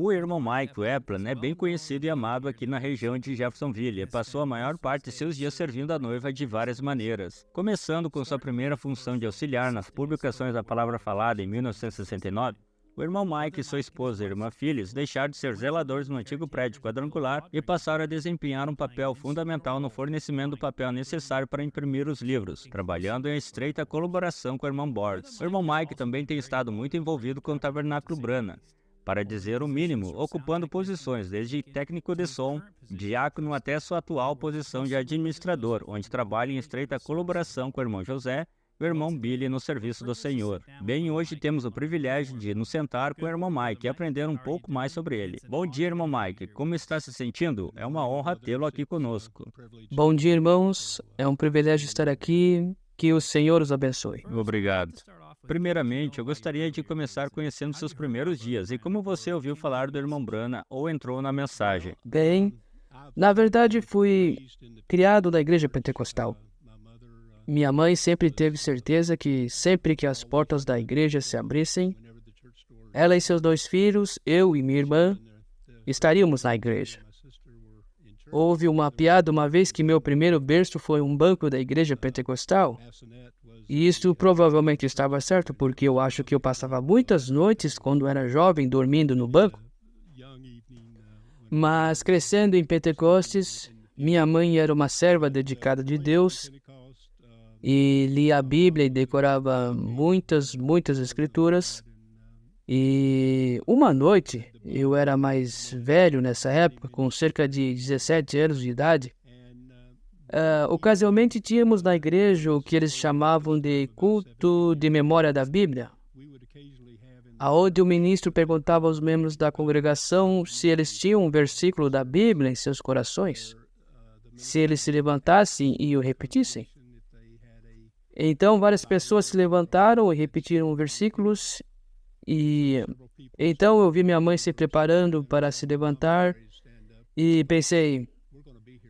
O irmão Mike Weplan é bem conhecido e amado aqui na região de Jeffersonville e passou a maior parte de seus dias servindo a noiva de várias maneiras. Começando com sua primeira função de auxiliar nas publicações da Palavra Falada em 1969, o irmão Mike e sua esposa e irmã Phyllis deixaram de ser zeladores no antigo prédio quadrangular e passaram a desempenhar um papel fundamental no fornecimento do papel necessário para imprimir os livros, trabalhando em estreita colaboração com o irmão Boards. O irmão Mike também tem estado muito envolvido com o Tabernáculo Brana, para dizer o mínimo, ocupando posições desde técnico de som, diácono até sua atual posição de administrador, onde trabalha em estreita colaboração com o irmão José e o irmão Billy no serviço do Senhor. Bem, hoje temos o privilégio de nos sentar com o irmão Mike e aprender um pouco mais sobre ele. Bom dia, irmão Mike. Como está se sentindo? É uma honra tê-lo aqui conosco. Bom dia, irmãos. É um privilégio estar aqui. Que o Senhor os abençoe. Obrigado. Primeiramente, eu gostaria de começar conhecendo seus primeiros dias e como você ouviu falar do irmão Brana ou entrou na mensagem. Bem, na verdade, fui criado na igreja pentecostal. Minha mãe sempre teve certeza que sempre que as portas da igreja se abrissem, ela e seus 2 filhos, eu e minha irmã, estaríamos na igreja. Houve uma piada uma vez que meu primeiro berço foi um banco da igreja pentecostal. E isso provavelmente estava certo, porque eu acho que eu passava muitas noites, quando era jovem, dormindo no banco. Mas crescendo em Pentecostes, minha mãe era uma serva dedicada de Deus e lia a Bíblia e decorava muitas escrituras. E uma noite, eu era mais velho nessa época, com cerca de 17 anos de idade, ocasionalmente tínhamos na igreja o que eles chamavam de culto de memória da Bíblia, aonde o ministro perguntava aos membros da congregação se eles tinham um versículo da Bíblia em seus corações, se eles se levantassem e o repetissem. Então várias pessoas se levantaram e repetiram versículos, e então eu vi minha mãe se preparando para se levantar e pensei,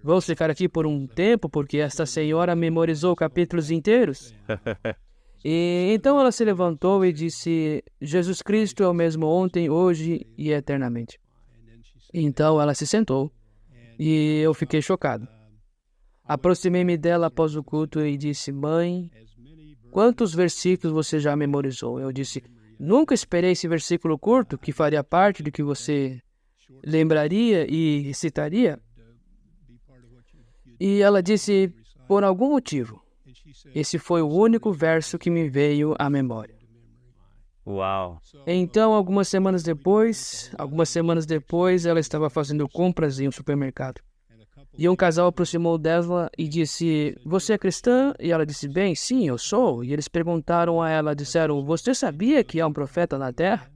vamos ficar aqui por um tempo, porque esta senhora memorizou capítulos inteiros. E então ela se levantou e disse, Jesus Cristo é o mesmo ontem, hoje e eternamente. Então ela se sentou e eu fiquei chocado. Aproximei-me dela após o culto e disse, mãe, quantos versículos você já memorizou? Eu disse, nunca esperei esse versículo curto, que faria parte do que você lembraria e citaria. E ela disse, por algum motivo, esse foi o único verso que me veio à memória. Uau! Então, algumas semanas depois, ela estava fazendo compras em um supermercado. E um casal aproximou dela e disse, você é cristã? E ela disse, bem, sim, eu sou. E eles perguntaram a ela, disseram, você sabia que há um profeta na terra?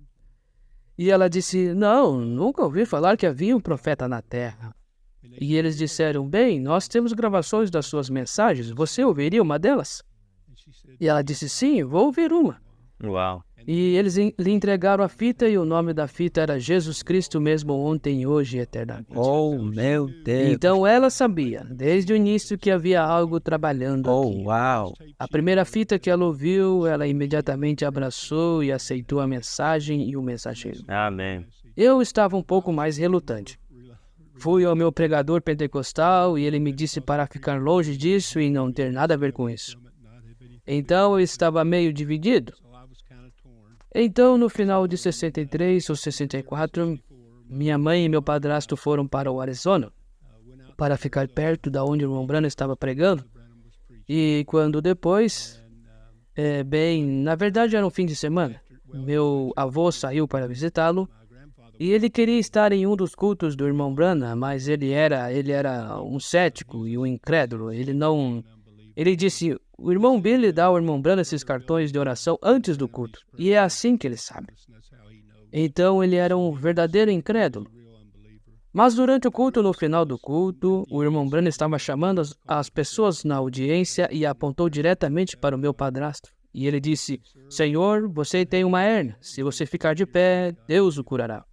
E ela disse, não, nunca ouvi falar que havia um profeta na terra. E eles disseram, bem, nós temos gravações das suas mensagens, você ouviria uma delas? E ela disse, sim, vou ouvir uma. Uau! E eles lhe entregaram a fita e o nome da fita era Jesus Cristo mesmo ontem, hoje e eternamente. Oh, meu Deus! Então ela sabia, desde o início, que havia algo trabalhando aqui. Uau! A primeira fita que ela ouviu, ela imediatamente abraçou e aceitou a mensagem e o mensageiro. Amém. Eu estava um pouco mais relutante. Fui ao meu pregador pentecostal e ele me disse para ficar longe disso e não ter nada a ver com isso. Então eu estava meio dividido. Então, no final de 63 ou 64, minha mãe e meu padrasto foram para o Arizona para ficar perto da onde o irmão Branham estava pregando. E quando depois, na verdade era um fim de semana, meu avô saiu para visitá-lo e ele queria estar em um dos cultos do irmão Branham, mas ele era um cético e um incrédulo. Ele disse, o irmão Billy dá ao irmão Branham esses cartões de oração antes do culto. E é assim que ele sabe. Então ele era um verdadeiro incrédulo. Mas durante o culto, no final do culto, o irmão Branham estava chamando as pessoas na audiência e apontou diretamente para o meu padrasto. E ele disse, Senhor, você tem uma hérnia. Se você ficar de pé, Deus o curará.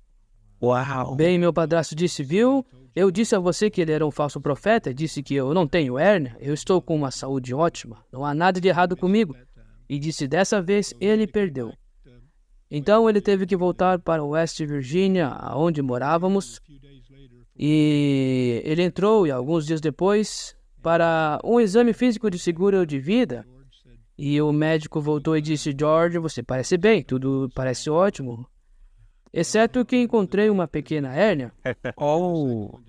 Uau! Bem, meu padrasto disse, viu? Eu disse a você que ele era um falso profeta, disse que eu não tenho hérnia, eu estou com uma saúde ótima, não há nada de errado comigo. E disse, dessa vez ele perdeu. Então ele teve que voltar para West Virginia, onde morávamos, e ele entrou, e alguns dias depois, para um exame físico de seguro de vida. E o médico voltou e disse: George, você parece bem, tudo parece ótimo, exceto que encontrei uma pequena hérnia. Oh,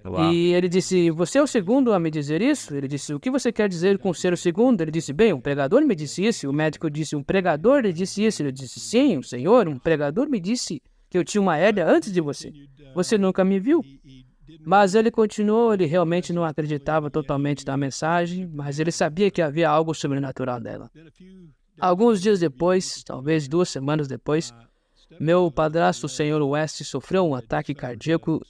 Uau. E ele disse: você é o segundo a me dizer isso? Ele disse: o que você quer dizer com ser o segundo? Ele disse: bem, um pregador me disse isso. E o médico disse: um pregador lhe disse isso. Ele disse: sim, um senhor, um pregador me disse que eu tinha uma hérnia antes de você. Você nunca me viu. Mas ele continuou, ele realmente não acreditava totalmente na mensagem, mas ele sabia que havia algo sobrenatural nela. Alguns dias depois, talvez 2 semanas depois, meu padrasto, o Sr. West, sofreu um ataque cardíaco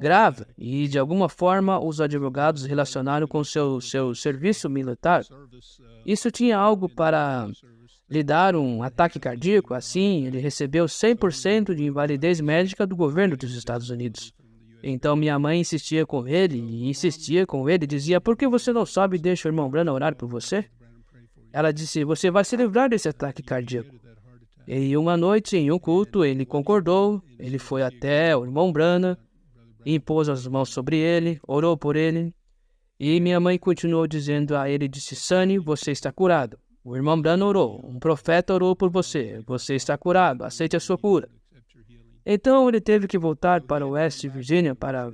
grave e, de alguma forma, os advogados relacionaram com seu serviço militar. Isso tinha algo para lhe dar um ataque cardíaco, assim, ele recebeu 100% de invalidez médica do governo dos Estados Unidos. Então minha mãe insistia com ele e insistia com ele, dizia: por que você não sobe e deixa o irmão Branham orar por você? Ela disse: você vai se livrar desse ataque cardíaco. E uma noite, em um culto, ele concordou, ele foi até o irmão Branham, impôs as mãos sobre ele, orou por ele, e minha mãe continuou dizendo a ele, disse: Sonny, você está curado. O irmão Branham orou, um profeta orou por você, você está curado, aceite a sua cura. Então ele teve que voltar para West Virginia para...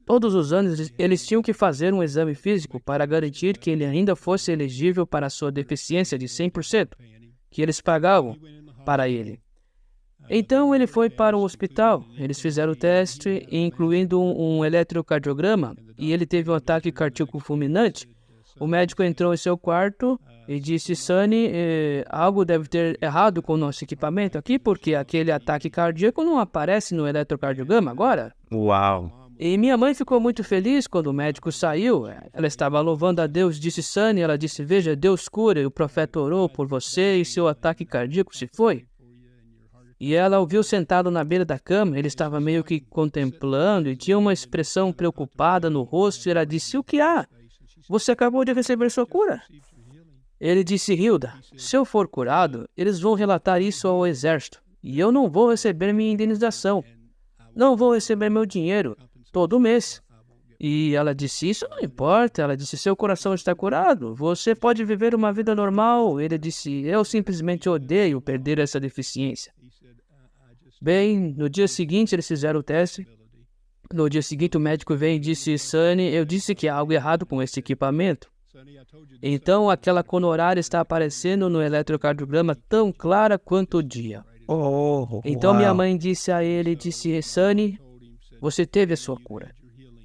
Todos os anos eles tinham que fazer um exame físico para garantir que ele ainda fosse elegível para a sua deficiência de 100%, que eles pagavam para ele. Então ele foi para o hospital, eles fizeram o teste, incluindo um eletrocardiograma, e ele teve um ataque cardíaco fulminante. O médico entrou em seu quarto e disse: Sonny, algo deve ter errado com o nosso equipamento aqui, porque aquele ataque cardíaco não aparece no eletrocardiograma agora. Uau. E minha mãe ficou muito feliz quando o médico saiu. Ela estava louvando a Deus, disse: Sonny, ela disse: veja, Deus cura, e o profeta orou por você e seu ataque cardíaco se foi. E ela o viu sentado na beira da cama, ele estava meio que contemplando e tinha uma expressão preocupada no rosto, e ela disse: o que há? Você acabou de receber sua cura. Ele disse: Hilda, se eu for curado, eles vão relatar isso ao exército, e eu não vou receber minha indenização. Não vou receber meu dinheiro todo mês. E ela disse: isso não importa. Ela disse: seu coração está curado, você pode viver uma vida normal. Ele disse: eu simplesmente odeio perder essa deficiência. Bem, no dia seguinte eles fizeram o teste. No dia seguinte o médico veio e disse: Sonny, eu disse que há algo errado com esse equipamento. Então aquela cona horária está aparecendo no eletrocardiograma tão clara quanto o dia. Então minha mãe disse a ele, disse: Sonny, você teve a sua cura.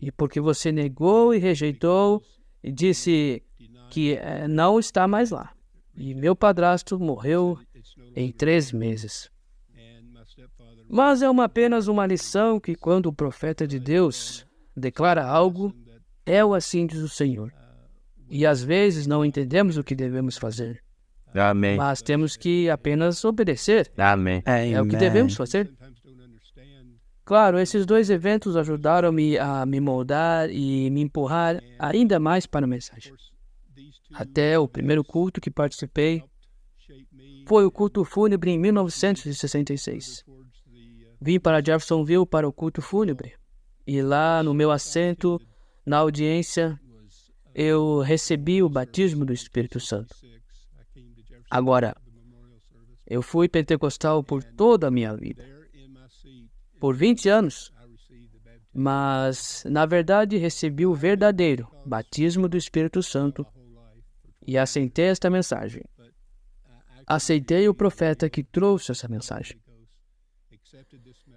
E porque você negou e rejeitou, e disse que não está mais lá. E meu padrasto morreu em 3 meses. Mas é apenas uma lição que quando o profeta de Deus declara algo, é o assim diz o Senhor. E às vezes não entendemos o que devemos fazer. Amém. Mas temos que apenas obedecer. Amém. É o que devemos fazer. Claro, esses 2 eventos ajudaram-me a me moldar e me empurrar ainda mais para a mensagem. Até o primeiro culto que participei foi o culto fúnebre em 1966. Vim para Jeffersonville para o culto fúnebre. E lá no meu assento, na audiência, eu recebi o batismo do Espírito Santo. Agora, eu fui pentecostal por toda a minha vida, por 20 anos, mas, na verdade, recebi o verdadeiro batismo do Espírito Santo e aceitei esta mensagem. Aceitei o profeta que trouxe essa mensagem.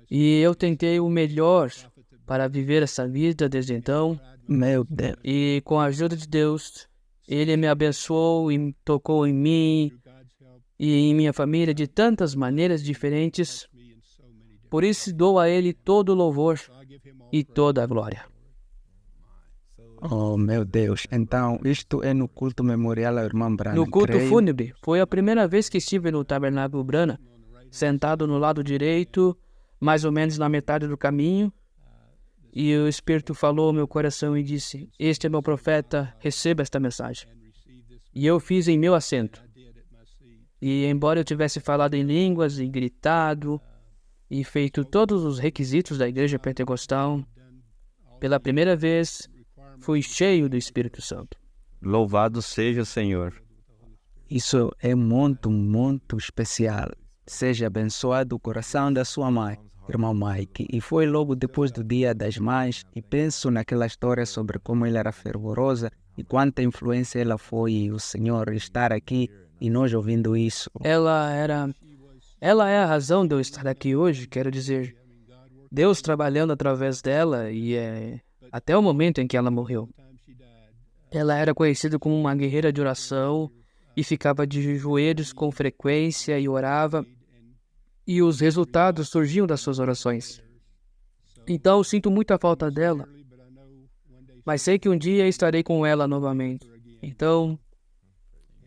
E eu tentei o melhor para viver essa vida desde então. Meu Deus. E com a ajuda de Deus, Ele me abençoou e tocou em mim e em minha família de tantas maneiras diferentes. Por isso dou a Ele todo o louvor e toda a glória. Oh, meu Deus. Então, isto é no culto memorial ao irmão Branham. No culto creio. fúnebre, foi a primeira vez que estive no tabernáculo Branham, sentado no lado direito, mais ou menos na metade do caminho, e o Espírito falou ao meu coração e disse: este é meu profeta, receba esta mensagem. E eu fiz em meu assento. E embora eu tivesse falado em línguas e gritado e feito todos os requisitos da igreja pentecostal, pela primeira vez fui cheio do Espírito Santo. Louvado seja o Senhor. Isso é muito, muito especial. Seja abençoado o coração da sua mãe, irmão Mike. E foi logo depois do Dia das Mães e penso naquela história sobre como ela era fervorosa e quanta influência ela foi e o Senhor estar aqui e nós ouvindo isso. Ela é a razão de eu estar aqui hoje, quero dizer, Deus trabalhando através dela e até o momento em que ela morreu. Ela era conhecida como uma guerreira de oração e ficava de joelhos com frequência e orava, e os resultados surgiam das suas orações. Então, sinto muita falta dela, mas sei que um dia estarei com ela novamente. Então,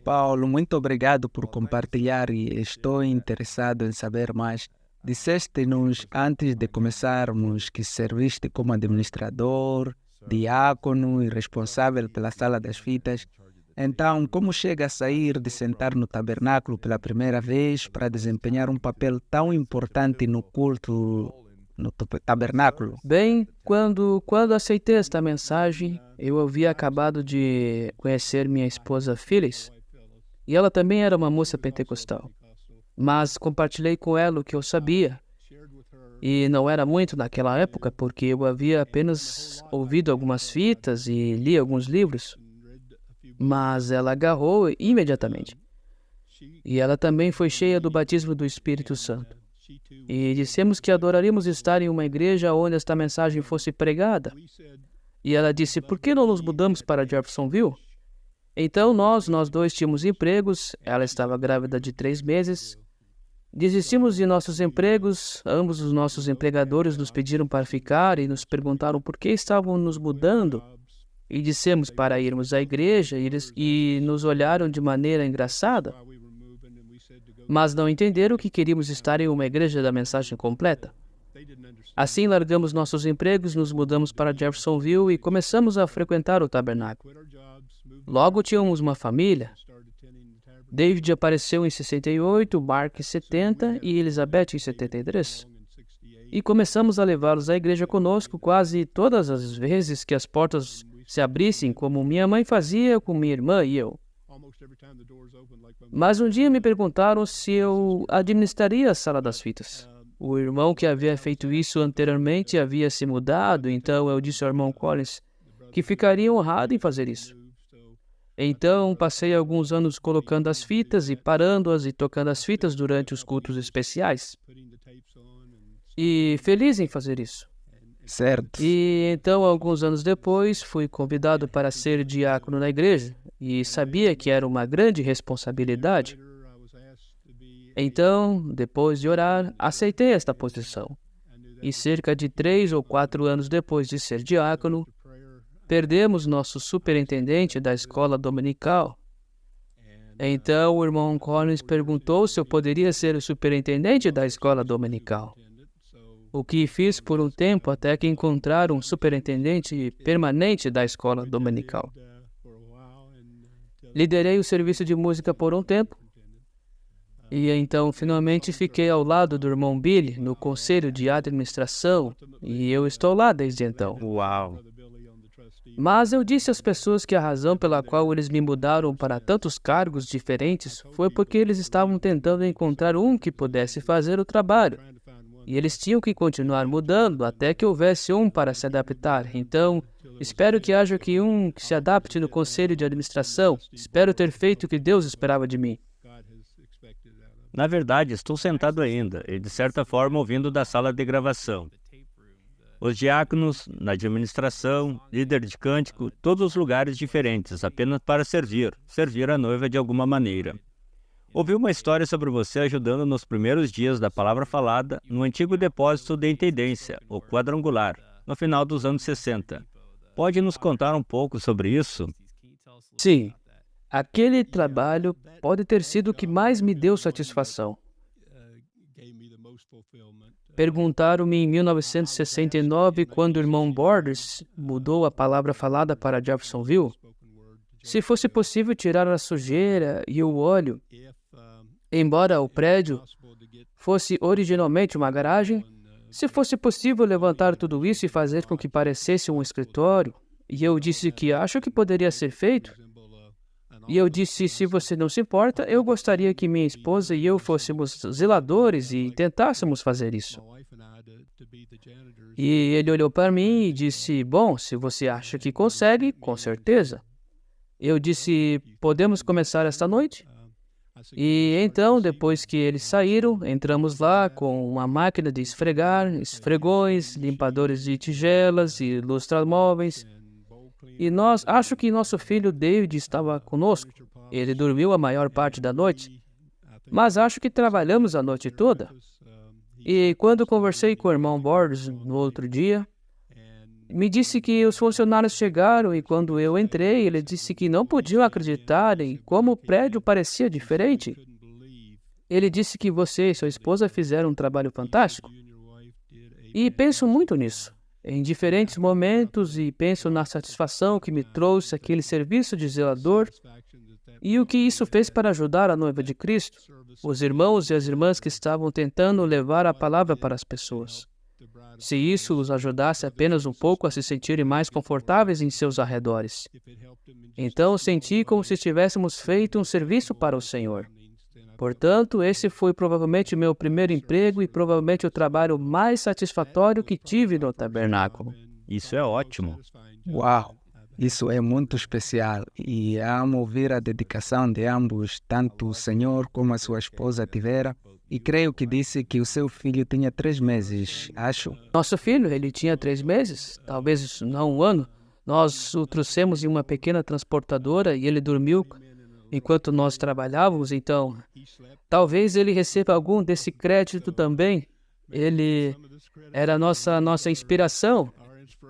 Paulo, muito obrigado por compartilhar e estou interessado em saber mais. Disseste-nos antes de começarmos que serviste como administrador, diácono e responsável pela sala das fitas. Então, como chega a sair de sentar no tabernáculo pela primeira vez para desempenhar um papel tão importante no culto no tabernáculo? bem, quando aceitei esta mensagem, eu havia acabado de conhecer minha esposa Phyllis, e ela também era uma moça pentecostal. Mas compartilhei com ela o que eu sabia, e não era muito naquela época, porque eu havia apenas ouvido algumas fitas e li alguns livros. Mas ela agarrou imediatamente. E ela também foi cheia do batismo do Espírito Santo. E dissemos que adoraríamos estar em uma igreja onde esta mensagem fosse pregada. E ela disse, por que não nos mudamos para Jeffersonville? Então nós dois tínhamos empregos, ela estava grávida de 3 meses. Desistimos de nossos empregos, ambos os nossos empregadores nos pediram para ficar e nos perguntaram por que estavam nos mudando. E dissemos para irmos à igreja e nos olharam de maneira engraçada, mas não entenderam que queríamos estar em uma igreja da mensagem completa. Assim, largamos nossos empregos, nos mudamos para Jeffersonville e começamos a frequentar o tabernáculo. Logo tínhamos uma família. David apareceu em 68, Mark em 70 e Elizabeth em 73. E começamos a levá-los à igreja conosco quase todas as vezes que as portas se abrissem, como minha mãe fazia com minha irmã e eu. Mas um dia me perguntaram se eu administraria a sala das fitas. O irmão que havia feito isso anteriormente havia se mudado, então eu disse ao irmão Collins que ficaria honrado em fazer isso. Então, passei alguns anos colocando as fitas e parando-as e tocando as fitas durante os cultos especiais. E feliz em fazer isso. Certo. E então, alguns anos depois, fui convidado para ser diácono na igreja e sabia que era uma grande responsabilidade. Então, depois de orar, aceitei esta posição. E cerca de 3 ou 4 anos depois de ser diácono, perdemos nosso superintendente da escola dominical. Então, o irmão Collins perguntou se eu poderia ser o superintendente da escola dominical. O que fiz por um tempo até que encontrar um superintendente permanente da escola dominical. Liderei o serviço de música por um tempo. E então, finalmente, fiquei ao lado do irmão Billy no conselho de administração. E eu estou lá desde então. Uau! Mas eu disse às pessoas que a razão pela qual eles me mudaram para tantos cargos diferentes foi porque eles estavam tentando encontrar um que pudesse fazer o trabalho. E eles tinham que continuar mudando até que houvesse um para se adaptar. Então, espero que haja um que se adapte no conselho de administração. Espero ter feito o que Deus esperava de mim. Na verdade, estou sentado ainda e, de certa forma, ouvindo da sala de gravação. Os diáconos, na administração, líder de cântico, todos os lugares diferentes, apenas para servir a noiva de alguma maneira. Ouvi uma história sobre você ajudando nos primeiros dias da palavra falada no antigo depósito de intendência, o quadrangular, no final dos anos 60. Pode nos contar um pouco sobre isso? Sim, aquele trabalho pode ter sido o que mais me deu satisfação. Perguntaram-me em 1969, quando o irmão Borders mudou a palavra falada para Jeffersonville, se fosse possível tirar a sujeira e o óleo Embora o prédio fosse originalmente uma garagem, se fosse possível levantar tudo isso e fazer com que parecesse um escritório, e eu disse que acho que poderia ser feito. E eu disse, se você não se importa, eu gostaria que minha esposa e eu fôssemos zeladores e tentássemos fazer isso. E ele olhou para mim e disse, bom, se você acha que consegue, com certeza. Eu disse, podemos começar esta noite? E então, depois que eles saíram, entramos lá com uma máquina de esfregar, esfregões, limpadores de tigelas e lustramóveis. E acho que nosso filho David estava conosco. Ele dormiu a maior parte da noite, mas acho que trabalhamos a noite toda. E quando conversei com o irmão Borges no outro dia, me disse que os funcionários chegaram e quando eu entrei, ele disse que não podiam acreditar em como o prédio parecia diferente. Ele disse que você e sua esposa fizeram um trabalho fantástico. E penso muito nisso, em diferentes momentos, e penso na satisfação que me trouxe aquele serviço de zelador e o que isso fez para ajudar a noiva de Cristo, os irmãos e as irmãs que estavam tentando levar a palavra para as pessoas. Se isso os ajudasse apenas um pouco a se sentirem mais confortáveis em seus arredores. Então senti como se tivéssemos feito um serviço para o Senhor. Portanto, esse foi provavelmente meu primeiro emprego e provavelmente o trabalho mais satisfatório que tive no tabernáculo. Isso é ótimo. Uau! Isso é muito especial e amo ouvir a dedicação de ambos, tanto o senhor como a sua esposa tiveram. E creio que disse que o seu filho tinha 3 meses, acho. Nosso filho, ele tinha 3 meses, talvez não um ano. Nós o trouxemos em uma pequena transportadora e ele dormiu enquanto nós trabalhávamos, então talvez ele receba algum desse crédito também. Ele era nossa inspiração.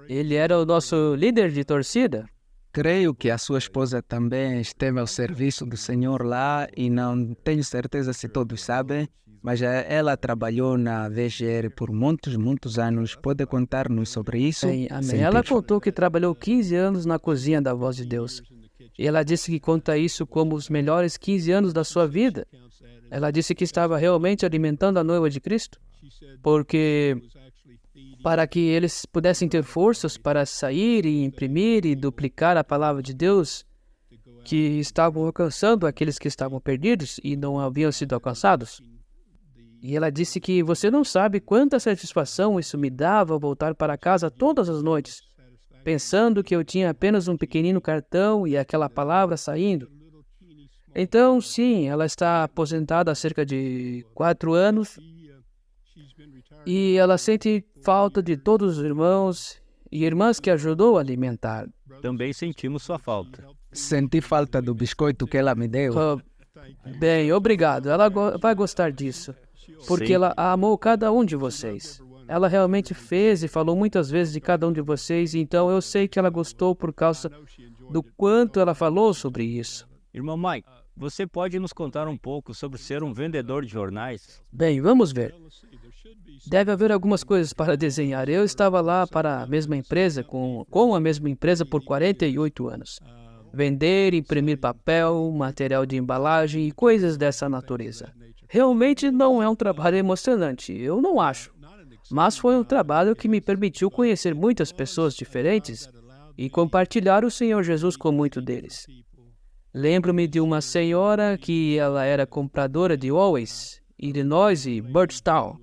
Ele era o nosso líder de torcida. Creio que a sua esposa também esteve ao serviço do Senhor lá e não tenho certeza se todos sabem, mas ela trabalhou na VGR por muitos anos. Pode contar-nos sobre isso? Amém. Ela contou que trabalhou 15 anos na cozinha da Voz de Deus. E ela disse que conta isso como os melhores 15 anos da sua vida. Ela disse que estava realmente alimentando a noiva de Cristo, porque para que eles pudessem ter forças para sair e imprimir e duplicar a palavra de Deus, que estavam alcançando aqueles que estavam perdidos e não haviam sido alcançados. E ela disse que você não sabe quanta satisfação isso me dava voltar para casa todas as noites, pensando que eu tinha apenas um pequenino cartão e aquela palavra saindo. Então, sim, ela está aposentada há cerca de 4 anos e ela sente falta de todos os irmãos e irmãs que ajudou a alimentar. Também sentimos sua falta. Senti falta do biscoito que ela me deu. Bem, obrigado. Ela vai gostar disso, porque Sim. ela amou cada um de vocês. Ela realmente fez e falou muitas vezes de cada um de vocês, então eu sei que ela gostou por causa do quanto ela falou sobre isso. Irmão Mike, você pode nos contar um pouco sobre ser um vendedor de jornais? Bem, vamos ver. Deve haver algumas coisas para desenhar. Eu estava lá para a mesma empresa, com a mesma empresa por 48 anos. Vender, imprimir papel, material de embalagem e coisas dessa natureza. Realmente não é um trabalho emocionante, eu não acho. Mas foi um trabalho que me permitiu conhecer muitas pessoas diferentes e compartilhar o Senhor Jesus com muitos deles. Lembro-me de uma senhora que ela era compradora de Always, Illinois e Birdstown.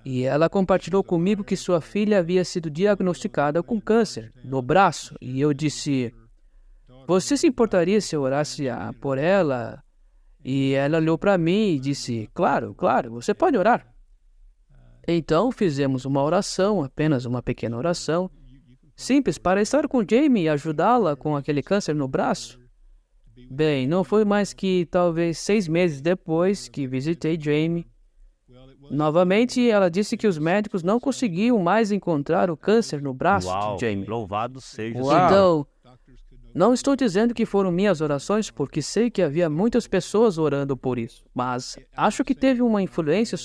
E ela compartilhou comigo que sua filha havia sido diagnosticada com câncer no braço. E eu disse, você se importaria se eu orasse por ela? E ela olhou para mim e disse, claro, você pode orar. Então fizemos uma oração, apenas uma pequena oração, simples para estar com Jamie e ajudá-la com aquele câncer no braço. Bem, não foi mais que talvez 6 meses depois que visitei Jamie. Novamente, ela disse que os médicos não conseguiam mais encontrar o câncer no braço de Jamie. Louvado seja o Uau. Senhor. Então, não estou dizendo que foram minhas orações, porque sei que havia muitas pessoas orando por isso, mas acho que teve uma influência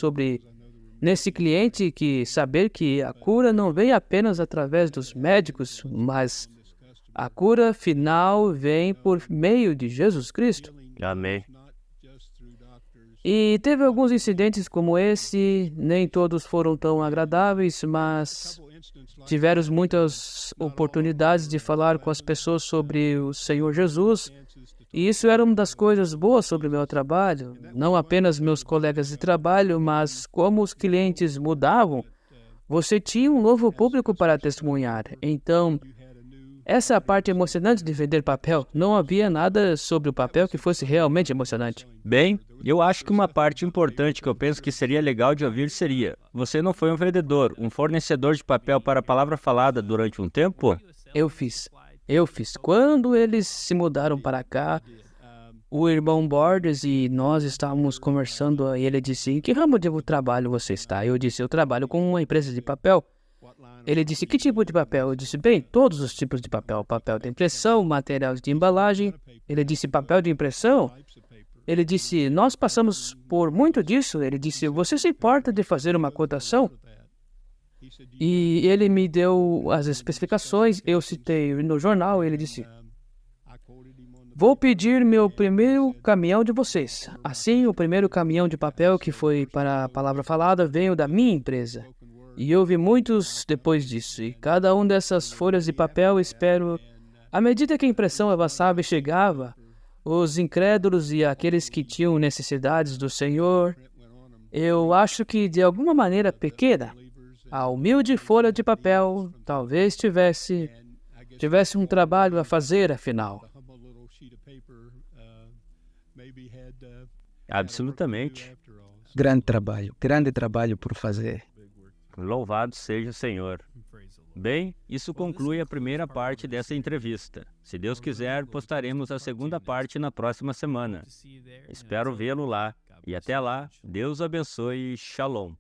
nesse cliente que saber que a cura não vem apenas através dos médicos, mas a cura final vem por meio de Jesus Cristo. Amém. E teve alguns incidentes como esse, nem todos foram tão agradáveis, mas tivemos muitas oportunidades de falar com as pessoas sobre o Senhor Jesus. E isso era uma das coisas boas sobre o meu trabalho. Não apenas meus colegas de trabalho, mas como os clientes mudavam, você tinha um novo público para testemunhar. Então, essa é a parte emocionante de vender papel. Não havia nada sobre o papel que fosse realmente emocionante. Bem, eu acho que uma parte importante que eu penso que seria legal de ouvir seria: você não foi um vendedor, um fornecedor de papel para a palavra falada durante um tempo? Eu fiz. Quando eles se mudaram para cá, o irmão Borders e nós estávamos conversando e ele disse: em que ramo de trabalho você está? Eu disse: eu trabalho com uma empresa de papel. Ele disse: que tipo de papel? Eu disse: bem, todos os tipos de papel. Papel de impressão, materiais de embalagem. Ele disse: papel de impressão? Ele disse: nós passamos por muito disso. Ele disse: você se importa de fazer uma cotação? E ele me deu as especificações, eu citei no jornal, ele disse: vou pedir meu primeiro caminhão de vocês. Assim, o primeiro caminhão de papel que foi para a palavra falada veio da minha empresa. E houve muitos depois disso. E cada uma dessas folhas de papel, espero, à medida que a impressão avançava e chegava, os incrédulos e aqueles que tinham necessidades do Senhor, eu acho que de alguma maneira pequena, a humilde folha de papel talvez tivesse um trabalho a fazer, afinal. Absolutamente. Grande trabalho por fazer. Louvado seja o Senhor. Bem, isso conclui a primeira parte dessa entrevista. Se Deus quiser, postaremos a segunda parte na próxima semana. Espero vê-lo lá. E até lá, Deus abençoe. Shalom.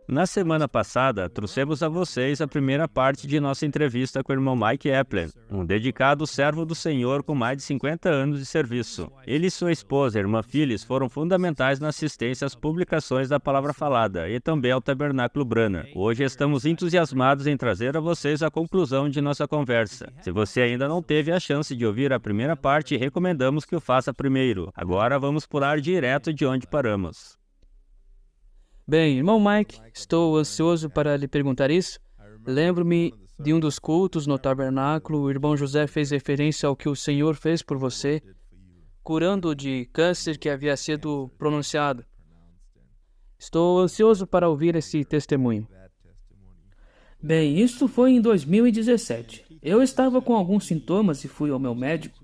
Na semana passada, trouxemos a vocês a primeira parte de nossa entrevista com o irmão Mike Eplen, um dedicado servo do Senhor com mais de 50 anos de serviço. Ele e sua esposa, a irmã Phyllis, foram fundamentais na assistência às publicações da Palavra Falada e também ao Tabernáculo Brana. Hoje estamos entusiasmados em trazer a vocês a conclusão de nossa conversa. Se você ainda não teve a chance de ouvir a primeira parte, recomendamos que o faça primeiro. Agora vamos pular direto de onde paramos. Bem, irmão Mike, estou ansioso para lhe perguntar isso. Lembro-me de um dos cultos no tabernáculo, o irmão José fez referência ao que o Senhor fez por você, curando de câncer que havia sido pronunciado. Estou ansioso para ouvir esse testemunho. Bem, isso foi em 2017. Eu estava com alguns sintomas e fui ao meu médico,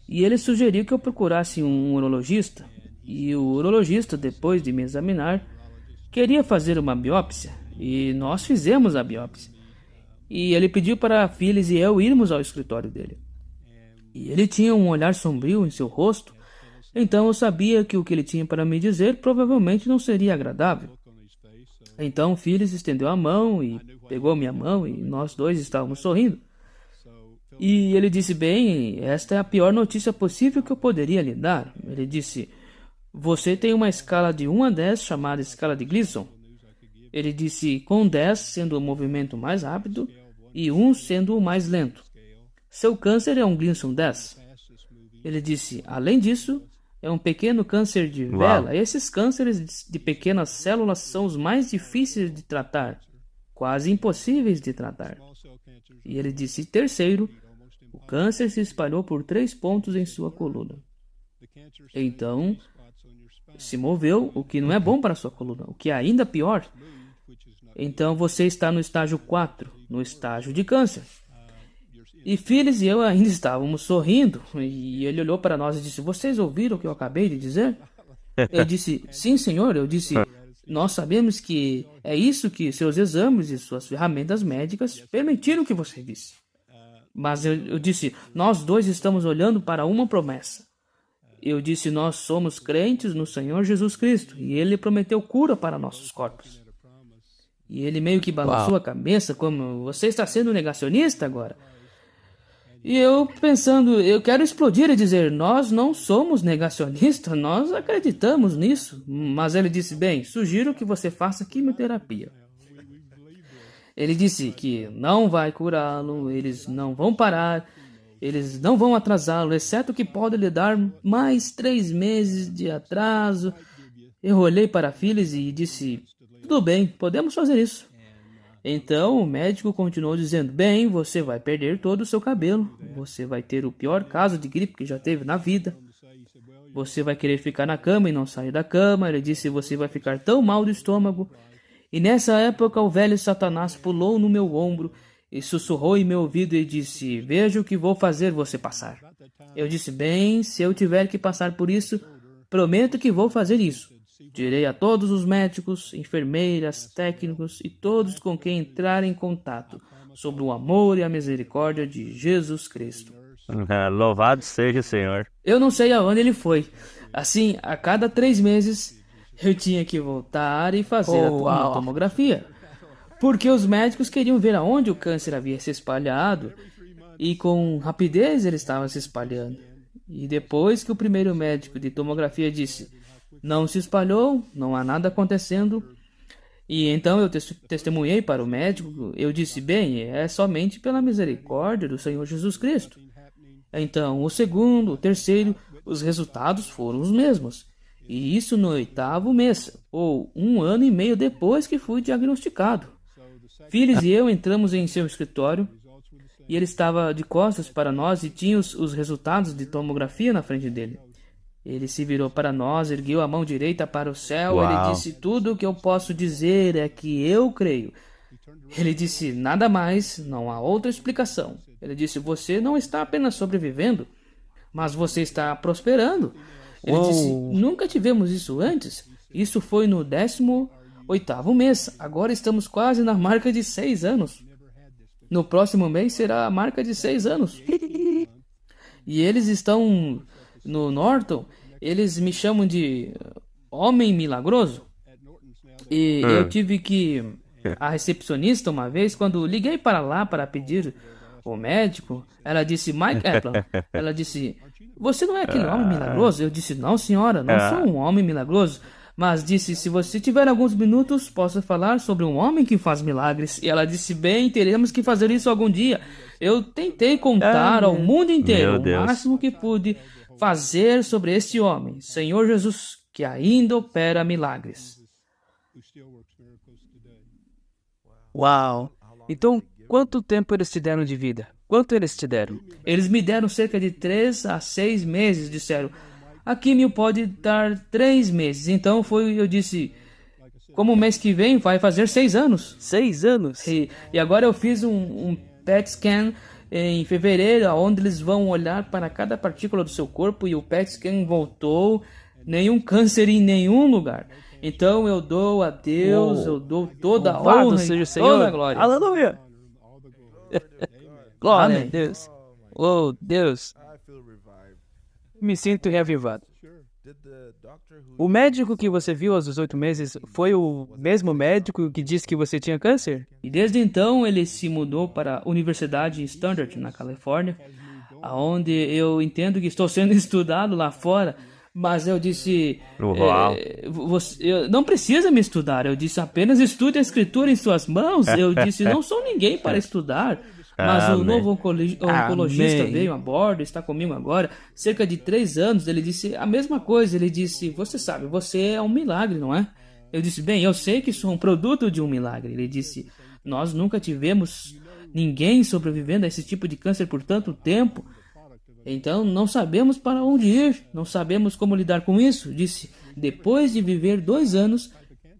e ele sugeriu que eu procurasse um urologista, e o urologista, depois de me examinar, queria fazer uma biópsia, e nós fizemos a biópsia. E ele pediu para a Phyllis e eu irmos ao escritório dele. E ele tinha um olhar sombrio em seu rosto, então eu sabia que o que ele tinha para me dizer provavelmente não seria agradável. Então Phyllis estendeu a mão e pegou minha mão e nós dois estávamos sorrindo. E ele disse: bem, esta é a pior notícia possível que eu poderia lhe dar. Ele disse: você tem uma escala de 1 a 10 chamada escala de Gleason. Ele disse, com 10 sendo o movimento mais rápido e 1 sendo o mais lento. Seu câncer é um Gleason 10. Ele disse, além disso, é um pequeno câncer de vela. Esses cânceres de pequenas células são os mais difíceis de tratar, quase impossíveis de tratar. E ele disse, terceiro, o câncer se espalhou por 3 pontos em sua coluna. Então, se moveu, o que não é bom para a sua coluna, o que é ainda pior. Então você está no estágio 4, no estágio de câncer. E Phyllis e eu ainda estávamos sorrindo, e ele olhou para nós e disse, vocês ouviram o que eu acabei de dizer? Eu disse, sim senhor. Eu disse, nós sabemos que é isso que seus exames e suas ferramentas médicas permitiram que você disse. Mas eu disse, nós dois estamos olhando para uma promessa. Eu disse, nós somos crentes no Senhor Jesus Cristo, e Ele prometeu cura para nossos corpos. E ele meio que balançou a cabeça, como, você está sendo negacionista agora? E eu pensando, eu quero explodir e dizer, nós não somos negacionistas, nós acreditamos nisso. Mas ele disse, bem, sugiro que você faça quimioterapia. Ele disse que não vai curá-lo, eles não vão parar, eles não vão atrasá-lo, exceto que pode lhe dar mais 3 meses de atraso. Eu olhei para Phyllis e disse, tudo bem, podemos fazer isso. Então o médico continuou dizendo, bem, você vai perder todo o seu cabelo, você vai ter o pior caso de gripe que já teve na vida. Você vai querer ficar na cama e não sair da cama. Ele disse, você vai ficar tão mal do estômago. E nessa época o velho Satanás pulou no meu ombro e sussurrou em meu ouvido e disse, veja o que vou fazer você passar. Eu disse, bem, se eu tiver que passar por isso, prometo que vou fazer isso. Direi a todos os médicos, enfermeiras, técnicos e todos com quem entrar em contato sobre o amor e a misericórdia de Jesus Cristo. Louvado seja o Senhor. Eu não sei aonde ele foi. Assim, a cada 3 meses, eu tinha que voltar e fazer uma tomografia. Porque os médicos queriam ver aonde o câncer havia se espalhado. E com rapidez ele estava se espalhando. E depois que o primeiro médico de tomografia disse, não se espalhou, não há nada acontecendo. E então eu testemunhei para o médico. Eu disse, bem, é somente pela misericórdia do Senhor Jesus Cristo. Então, o segundo, o terceiro, os resultados foram os mesmos. E isso no 8º mês, ou 1 ano e meio depois que fui diagnosticado. Phyllis e eu entramos em seu escritório e ele estava de costas para nós e tinha os resultados de tomografia na frente dele. Ele se virou para nós, ergueu a mão direita para o céu. Uau. Ele disse, tudo o que eu posso dizer é que eu creio. Ele disse, nada mais, não há outra explicação. Ele disse, você não está apenas sobrevivendo, mas você está prosperando. Ele disse, nunca tivemos isso antes. Isso foi no 18º mês. Agora estamos quase na marca de 6 anos. No próximo mês será a marca de 6 anos. E eles estão no Norton, eles me chamam de homem milagroso. E eu tive que... A recepcionista, uma vez, quando liguei para lá para pedir o médico, ela disse, Mike Epland, ela disse, você não é aquele homem milagroso? Eu disse, não senhora, não sou um homem milagroso. Mas disse, se você tiver alguns minutos, posso falar sobre um homem que faz milagres. E ela disse, bem, teremos que fazer isso algum dia. Eu tentei contar ao mundo inteiro o máximo que pude fazer sobre este homem, Senhor Jesus, que ainda opera milagres. Uau! Então, quanto tempo eles te deram de vida? Quanto eles te deram? Eles me deram cerca de 3 a 6 meses, disseram. A químio pode dar 3 meses. Então eu disse, como o mês que vem vai fazer 6 anos. 6 anos? E agora eu fiz um PET scan em fevereiro, onde eles vão olhar para cada partícula do seu corpo e o PET scan voltou, nenhum câncer em nenhum lugar. Então eu dou a Deus, eu dou toda a honra e toda a glória. Aleluia! Glória Amém. a Deus. Oh, Deus. Me sinto reavivado. O médico que você viu aos 18 meses foi o mesmo médico que disse que você tinha câncer? E desde então ele se mudou para a Universidade Standard, na Califórnia, onde eu entendo que estou sendo estudado lá fora. Mas eu disse, você não precisa me estudar. Eu disse, apenas estude a escritura em suas mãos. Eu disse, não sou ninguém para estudar. Mas o novo oncologista veio a bordo, está comigo agora, cerca de 3 anos. Ele disse a mesma coisa. Ele disse, você sabe, você é um milagre, não é? Eu disse, bem, eu sei que sou um produto de um milagre. Ele disse, nós nunca tivemos ninguém sobrevivendo a esse tipo de câncer por tanto tempo. Então, não sabemos para onde ir, não sabemos como lidar com isso. Disse, depois de viver 2 anos,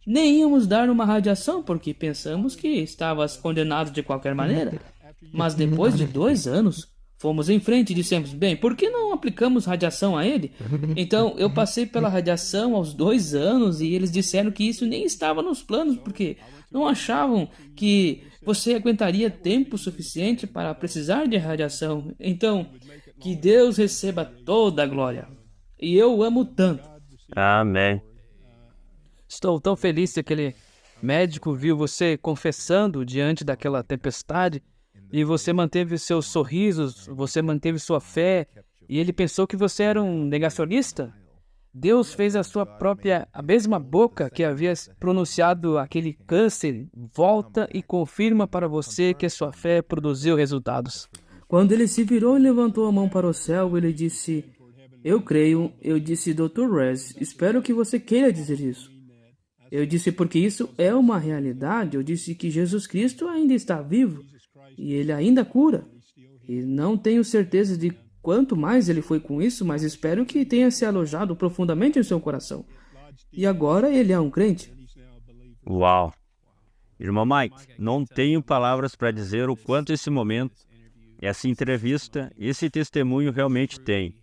nem íamos dar uma radiação, porque pensamos que estavas condenado de qualquer maneira. Mas depois de 2 anos, fomos em frente e dissemos, bem, por que não aplicamos radiação a ele? Então, eu passei pela radiação aos 2 anos e eles disseram que isso nem estava nos planos, porque não achavam que você aguentaria tempo suficiente para precisar de radiação. Então, que Deus receba toda a glória. E eu amo tanto. Amém. Estou tão feliz que aquele médico viu você confessando diante daquela tempestade e você manteve seus sorrisos, você manteve sua fé e ele pensou que você era um negacionista. Deus fez a mesma boca que havia pronunciado aquele câncer, volta e confirma para você que a sua fé produziu resultados. Quando ele se virou e levantou a mão para o céu, ele disse: eu creio. Eu disse: Dr. Rez, espero que você queira dizer isso. Eu disse: porque isso é uma realidade. Eu disse que Jesus Cristo ainda está vivo e ele ainda cura. E não tenho certeza de quanto mais ele foi com isso, mas espero que tenha se alojado profundamente em seu coração. E agora ele é um crente. Uau! Irmão Mike, não tenho palavras para dizer o quanto esse momento, essa entrevista, esse testemunho realmente tem.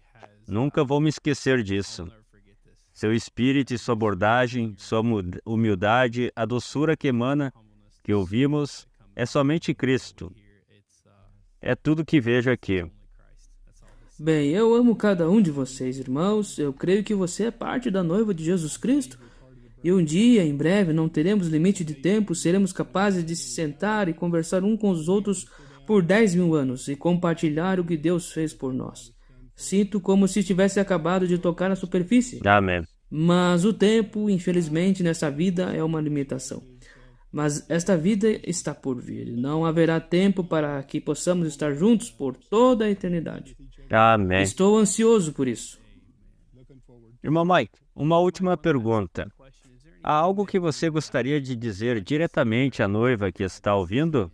Nunca vou me esquecer disso. Seu espírito e sua abordagem, sua humildade, a doçura que emana, que ouvimos, é somente Cristo. É tudo que vejo aqui. Bem, eu amo cada um de vocês, irmãos. Eu creio que você é parte da noiva de Jesus Cristo. E um dia, em breve, não teremos limite de tempo, seremos capazes de se sentar e conversar um com os outros por 10.000 anos e compartilhar o que Deus fez por nós. Sinto como se tivesse acabado de tocar a superfície. Amém. Mas o tempo, infelizmente, nessa vida é uma limitação. Mas esta vida está por vir. Não haverá tempo para que possamos estar juntos por toda a eternidade. Amém. Estou ansioso por isso. Irmão Mike, uma última pergunta. Há algo que você gostaria de dizer diretamente à noiva que está ouvindo?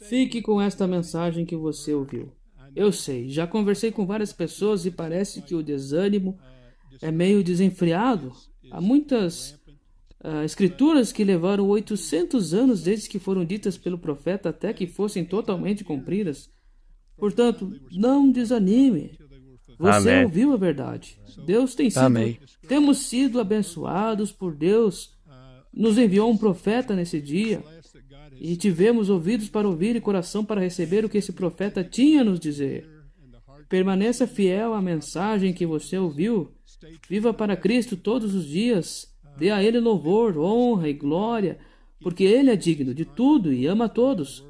Fique com esta mensagem que você ouviu. Eu sei, já conversei com várias pessoas e parece que o desânimo é meio desenfreado. Há muitas escrituras que levaram 800 anos desde que foram ditas pelo profeta até que fossem totalmente cumpridas. Portanto, não desanime. Você Amém. ouviu a verdade. Deus tem sido... Amém. Temos sido abençoados por Deus. Nos enviou um profeta nesse dia. E tivemos ouvidos para ouvir e coração para receber o que esse profeta tinha a nos dizer. Permaneça fiel à mensagem que você ouviu. Viva para Cristo todos os dias. Dê a Ele louvor, honra e glória, porque Ele é digno de tudo e ama a todos.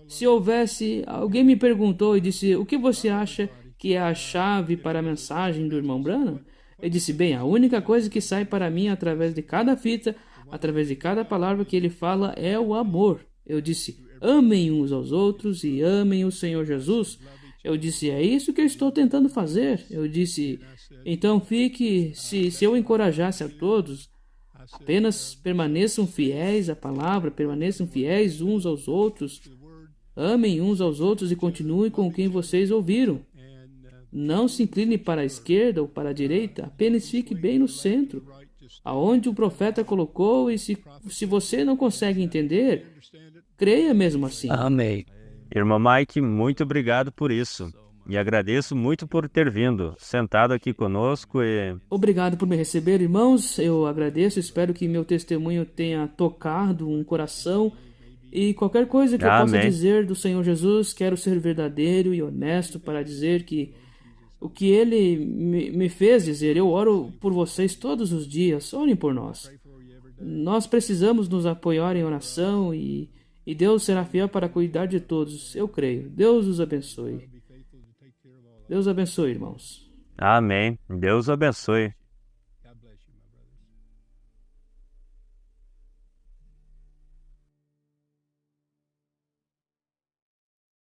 Se houvesse... Alguém me perguntou e disse: o que você acha que é a chave para a mensagem do irmão Branham? Eu disse: bem, a única coisa que sai para mim através de cada fita, através de cada palavra que ele fala, é o amor. Eu disse: amem uns aos outros e amem o Senhor Jesus. Eu disse: é isso que eu estou tentando fazer. Eu disse: então se eu encorajasse a todos, apenas permaneçam fiéis à palavra, permaneçam fiéis uns aos outros, amem uns aos outros e continuem com quem vocês ouviram. Não se incline para a esquerda ou para a direita, apenas fique bem no centro, aonde o profeta colocou, e se você não consegue entender, creia mesmo assim. Amém. Irmão Mike, muito obrigado por isso. E agradeço muito por ter vindo, sentado aqui conosco e... Obrigado por me receber, irmãos. Eu agradeço, espero que meu testemunho tenha tocado um coração. E qualquer coisa que eu possa dizer do Senhor Jesus, quero ser verdadeiro e honesto para dizer que o que Ele me fez dizer. Eu oro por vocês todos os dias, orem por nós. Nós precisamos nos apoiar em oração e Deus será fiel para cuidar de todos, eu creio. Deus os abençoe. Deus abençoe, irmãos. Amém. Deus abençoe.